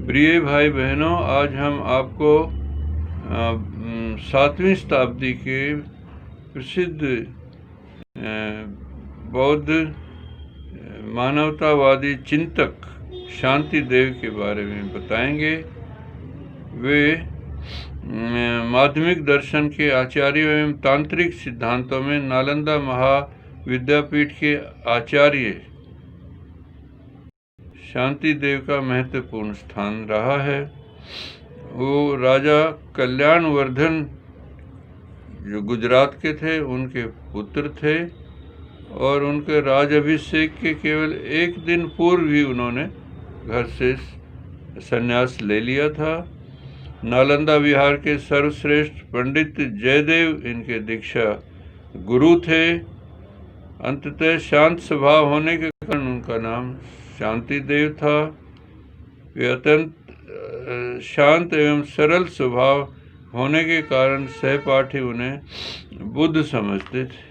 प्रिय भाई बहनों, आज हम आपको 7वीं शताब्दी के प्रसिद्ध बौद्ध मानवतावादी चिंतक शांति देव के बारे में बताएंगे। वे माध्यमिक दर्शन के आचार्यों एवं तांत्रिक सिद्धांतों में नालंदा महाविद्यापीठ के आचार्य शांति देव का महत्वपूर्ण स्थान रहा है। वो राजा कल्याणवर्धन जो गुजरात के थे उनके पुत्र थे और उनके राजाभिषेक के केवल एक दिन पूर्व ही उन्होंने घर से संन्यास ले लिया था। नालंदा विहार के सर्वश्रेष्ठ पंडित जयदेव इनके दीक्षा गुरु थे। अंततः शांत स्वभाव होने के कारण उनका नाम शांति देव था। वे अत्यंत शांत एवं सरल स्वभाव होने के कारण सहपाठी उन्हें बुद्ध समझते थे।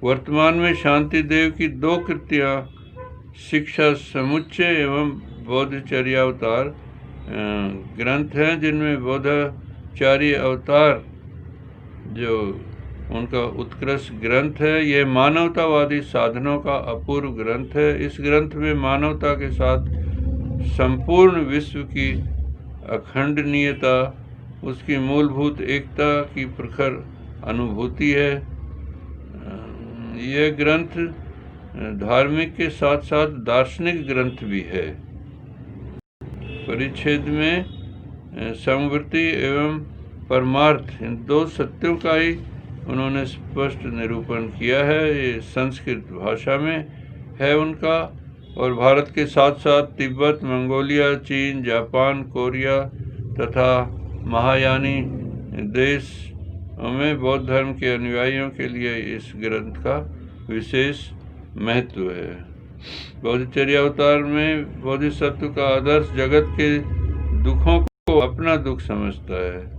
वर्तमान में शांति देव की 2 कृतियां शिक्षा समुच्चय एवं बोधचर्यावतार ग्रंथ हैं, जिनमें बोधाचार्य अवतार जो उनका उत्कृष्ट ग्रंथ है, यह मानवतावादी साधनों का अपूर्व ग्रंथ है। इस ग्रंथ में मानवता के साथ संपूर्ण विश्व की अखंडनीयता, उसकी मूलभूत एकता की प्रखर अनुभूति है। यह ग्रंथ धार्मिक के साथ साथ दार्शनिक ग्रंथ भी है। परिच्छेद में समवर्ती एवं परमार्थ इन 2 सत्यों का ही उन्होंने स्पष्ट निरूपण किया है। ये संस्कृत भाषा में है उनका, और भारत के साथ साथ तिब्बत, मंगोलिया, चीन, जापान, कोरिया तथा महायानी देश में बौद्ध धर्म के अनुयायियों के लिए इस ग्रंथ का विशेष महत्व है। बोधचर्यावतार में बोधिसत्व का आदर्श जगत के दुखों को अपना दुख समझता है।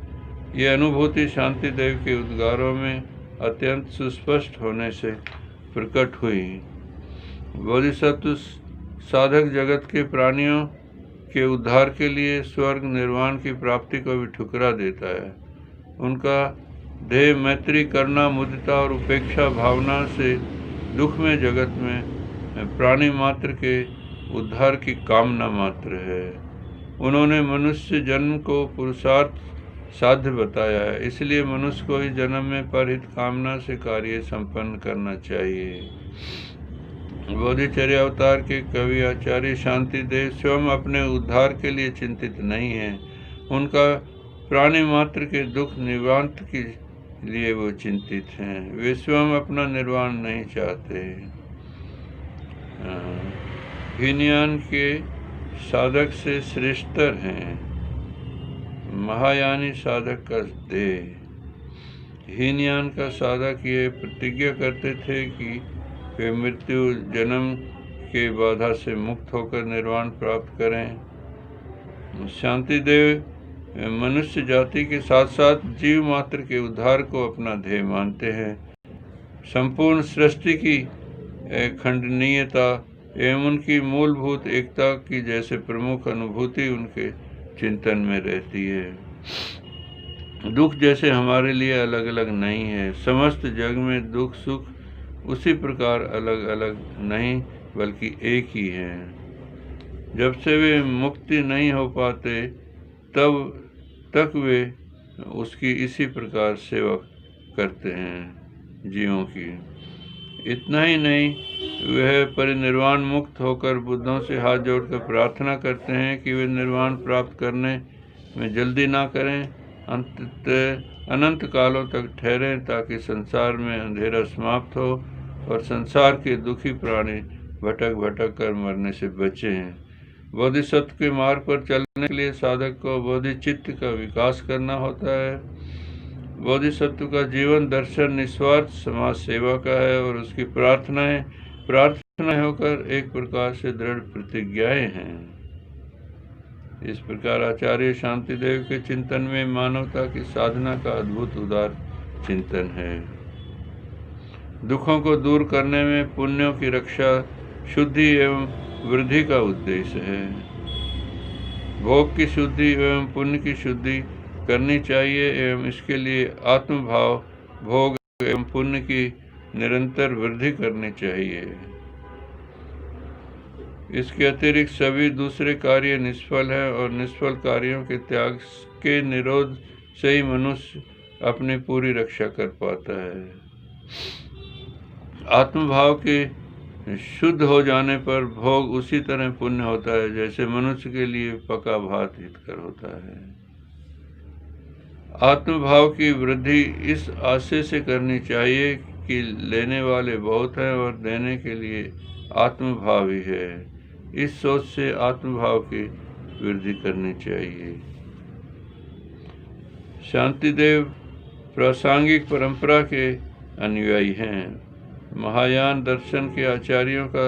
यह अनुभूति शांति देव के उद्गारों में अत्यंत सुस्पष्ट होने से प्रकट हुई। बोधिसत्व साधक जगत के प्राणियों के उद्धार के लिए स्वर्ग निर्वाण की प्राप्ति को भी ठुकरा देता है। उनका ध्येय मैत्री करना, मुदिता और उपेक्षा भावना से दुख में जगत में प्राणी मात्र के उद्धार की कामना मात्र है। उन्होंने मनुष्य जन्म को पुरुषार्थ साध्य बताया है, इसलिए मनुष्य को इस जन्म में परहित कामना से कार्य संपन्न करना चाहिए। बोधिचर्या अवतार के कवि आचार्य शांति देव स्वयं अपने उद्धार के लिए चिंतित नहीं हैं। उनका प्राणी मात्र के दुख निवारण के लिए वो चिंतित हैं। वे स्वयं अपना निर्वाण नहीं चाहते। हीनयान के साधक से श्रेष्ठतर हैं महायानी साधक का देह। हीनयान का साधक ये प्रतिज्ञा करते थे कि वे मृत्यु जन्म के बाधा से मुक्त होकर निर्वाण प्राप्त करें। शांति देव मनुष्य जाति के साथ साथ जीव मात्र के उद्धार को अपना ध्येय मानते हैं। संपूर्ण सृष्टि की खंडनीयता एवं उनकी मूलभूत एकता की जैसे प्रमुख अनुभूति उनके चिंतन में रहती है। दुख जैसे हमारे लिए अलग अलग नहीं है, समस्त जग में दुख सुख उसी प्रकार अलग अलग नहीं बल्कि एक ही है। जब से वे मुक्ति नहीं हो पाते तब तक वे उसकी इसी प्रकार सेवा करते हैं जीवों की। इतना ही नहीं, वह परिनिर्वाण मुक्त होकर बुद्धों से हाथ जोड़कर प्रार्थना करते हैं कि वे निर्वाण प्राप्त करने में जल्दी ना करें, अनंत कालों तक ठहरें, ताकि संसार में अंधेरा समाप्त हो और संसार के दुखी प्राणी भटक भटक कर मरने से बचें। बोधिसत्व के मार्ग पर चलने के लिए साधक को बोधिचित्त का विकास करना होता है। बोधिसत्व का जीवन दर्शन निस्वार्थ समाज सेवा का है और उसकी प्रार्थनाएं होकर एक प्रकार से दृढ़ प्रतिज्ञाएं हैं। इस प्रकार आचार्य शांति देव के चिंतन में मानवता की साधना का अद्भुत उदार चिंतन है। दुखों को दूर करने में पुण्यों की रक्षा, शुद्धि एवं वृद्धि का उद्देश्य है। भोग की शुद्धि एवं पुण्य की शुद्धि करनी चाहिए एवं इसके लिए आत्मभाव, भोग एवं पुण्य की निरंतर वृद्धि करनी चाहिए। इसके अतिरिक्त सभी दूसरे कार्य निष्फल हैं और निष्फल कार्यों के त्याग के निरोध से ही मनुष्य अपनी पूरी रक्षा कर पाता है। आत्मभाव के शुद्ध हो जाने पर भोग उसी तरह पुण्य होता है जैसे मनुष्य के लिए पका भात हितकर होता है। आत्मभाव की वृद्धि इस आशय से करनी चाहिए कि लेने वाले बहुत हैं और देने के लिए आत्मभाव ही है। इस सोच से आत्मभाव की वृद्धि करनी चाहिए। शांतिदेव प्रासंगिक परंपरा के अनुयायी हैं। महायान दर्शन के आचार्यों का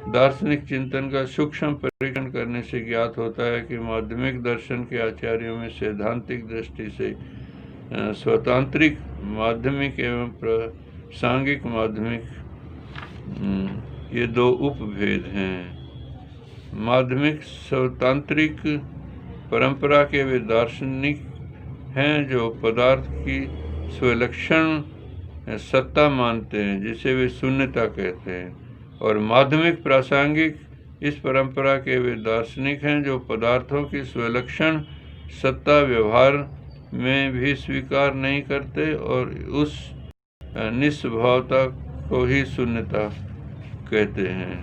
दार्शनिक चिंतन का सूक्ष्म परीक्षण करने से ज्ञात होता है कि माध्यमिक दर्शन के आचार्यों में सैद्धांतिक दृष्टि से स्वतांत्रिक माध्यमिक एवं प्रासंगिक माध्यमिक ये दो उपभेद हैं। माध्यमिक स्वतांत्रिक परंपरा के वे दार्शनिक हैं जो पदार्थ की स्वलक्षण सत्ता मानते हैं जिसे वे शून्यता कहते हैं, और माध्यमिक प्रासंगिक इस परंपरा के वे दार्शनिक हैं जो पदार्थों की स्वलक्षण सत्ता व्यवहार में भी स्वीकार नहीं करते और उस निस्वभावता को ही शून्यता कहते हैं।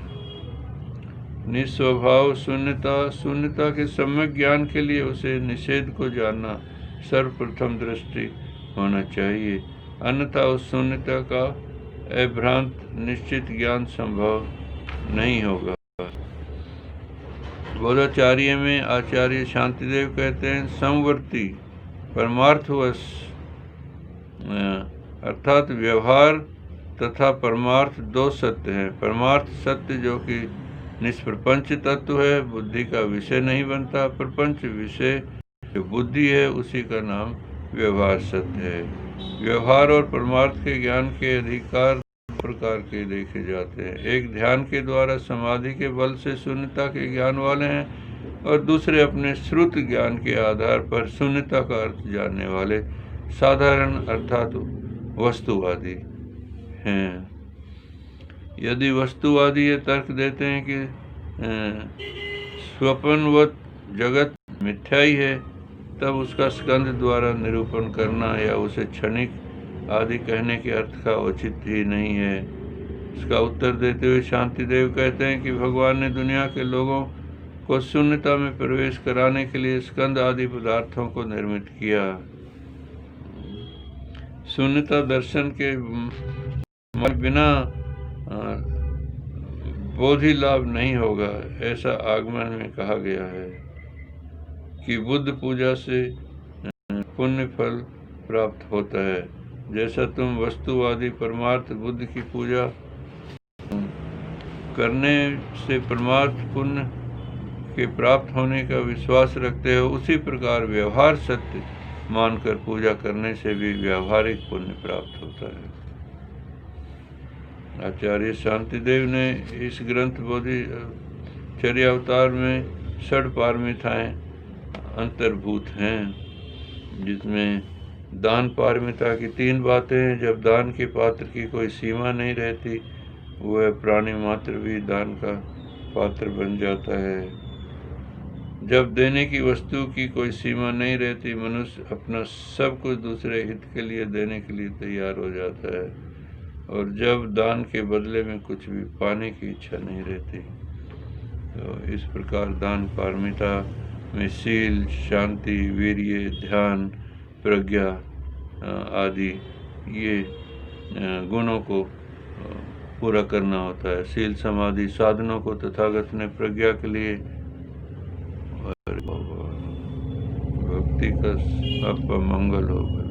निस्वभाव शून्यता के सम्यक ज्ञान के लिए उसे निषेध को जानना सर्वप्रथम दृष्टि होना चाहिए, अन्यथा उस शून्यता का अभ्रांत निश्चित ज्ञान संभव नहीं होगा। बोधाचार्य में आचार्य शांतिदेव कहते हैं, समवर्ती परमार्थवश अर्थात व्यवहार तथा परमार्थ दो सत्य हैं। परमार्थ सत्य जो कि निष्प्रपंच तत्व है, बुद्धि का विषय नहीं बनता। प्रपंच विषय जो बुद्धि है उसी का नाम व्यवहार सत्य है। व्यवहार और परमार्थ के ज्ञान के अधिकार प्रकार के देखे जाते हैं। एक ध्यान के द्वारा समाधि के बल से शून्यता के ज्ञान वाले हैं और दूसरे अपने श्रुत ज्ञान के आधार पर शून्यता का अर्थ जानने वाले साधारण अर्थात वस्तुवादी हैं। यदि वस्तुवादी ये तर्क देते हैं कि स्वप्नवत जगत मिथ्या ही है, तब उसका स्कंद द्वारा निरूपण करना या उसे क्षणिक आदि कहने के अर्थ का उचित ही नहीं है। इसका उत्तर देते हुए शांतिदेव कहते हैं कि भगवान ने दुनिया के लोगों को शून्यता में प्रवेश कराने के लिए स्कंद आदि पदार्थों को निर्मित किया। शून्यता दर्शन के बिना बोधि लाभ नहीं होगा, ऐसा आगमन में कहा गया है कि बुद्ध पूजा से पुण्य फल प्राप्त होता है। जैसा तुम वस्तुवादी परमार्थ बुद्ध की पूजा करने से परमार्थ पुण्य के प्राप्त होने का विश्वास रखते हो, उसी प्रकार व्यवहार सत्य मानकर पूजा करने से भी व्यावहारिक पुण्य प्राप्त होता है। आचार्य शांतिदेव ने इस ग्रंथ बोधिचर्य अवतार में 6 पारमिताएं अंतर्भूत हैं, जिसमें दान पारमिता की 3 बातें हैं। जब दान के पात्र की कोई सीमा नहीं रहती, वह प्राणी मात्र भी दान का पात्र बन जाता है। जब देने की वस्तु की कोई सीमा नहीं रहती, मनुष्य अपना सब कुछ दूसरे हित के लिए देने के लिए तैयार हो जाता है, और जब दान के बदले में कुछ भी पाने की इच्छा नहीं रहती। तो इस प्रकार दान पारमिता में शील, शांति, वीर्य, ध्यान, प्रज्ञा आदि ये गुणों को पूरा करना होता है। शील समाधि साधनों को तथागत ने प्रज्ञा के लिए भक्ति का सब मंगल हो।